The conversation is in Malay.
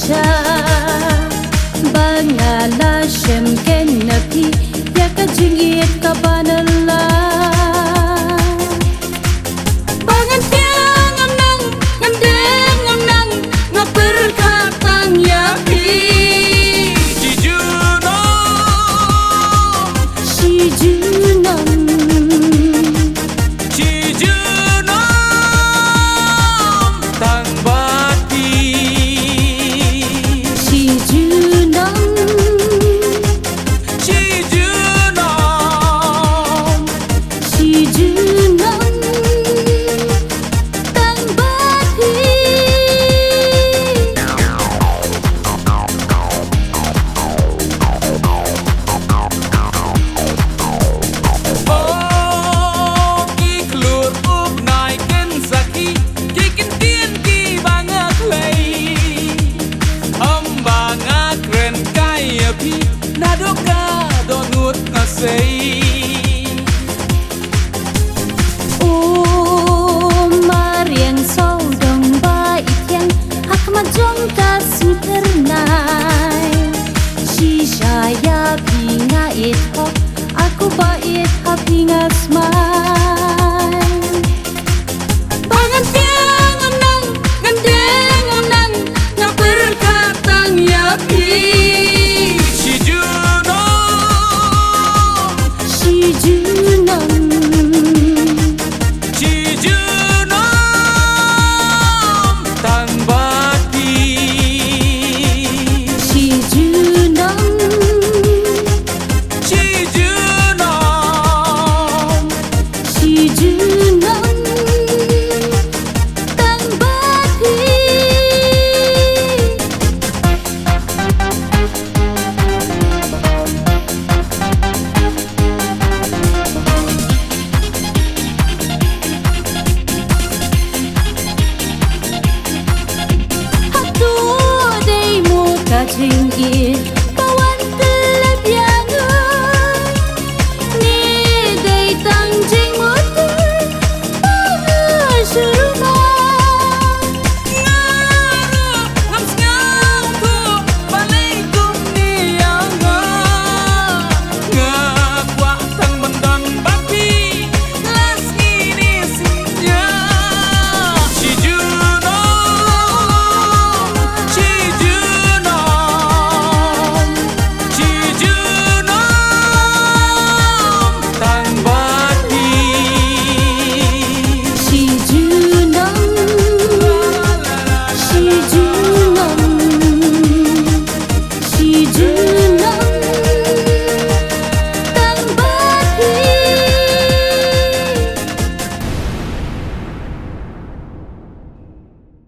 cha bangala shem ken napi yaka jingit ka banala bangan tiang nang ngandeng nang ngaperkatang yapi Mariang sau dong ba ityang hakma jong ka sinternai shisha ya pinga it ho aku ba it ha pinga smile bangan tiang nang ngandeng nang ngaperkatang yapi Jinggit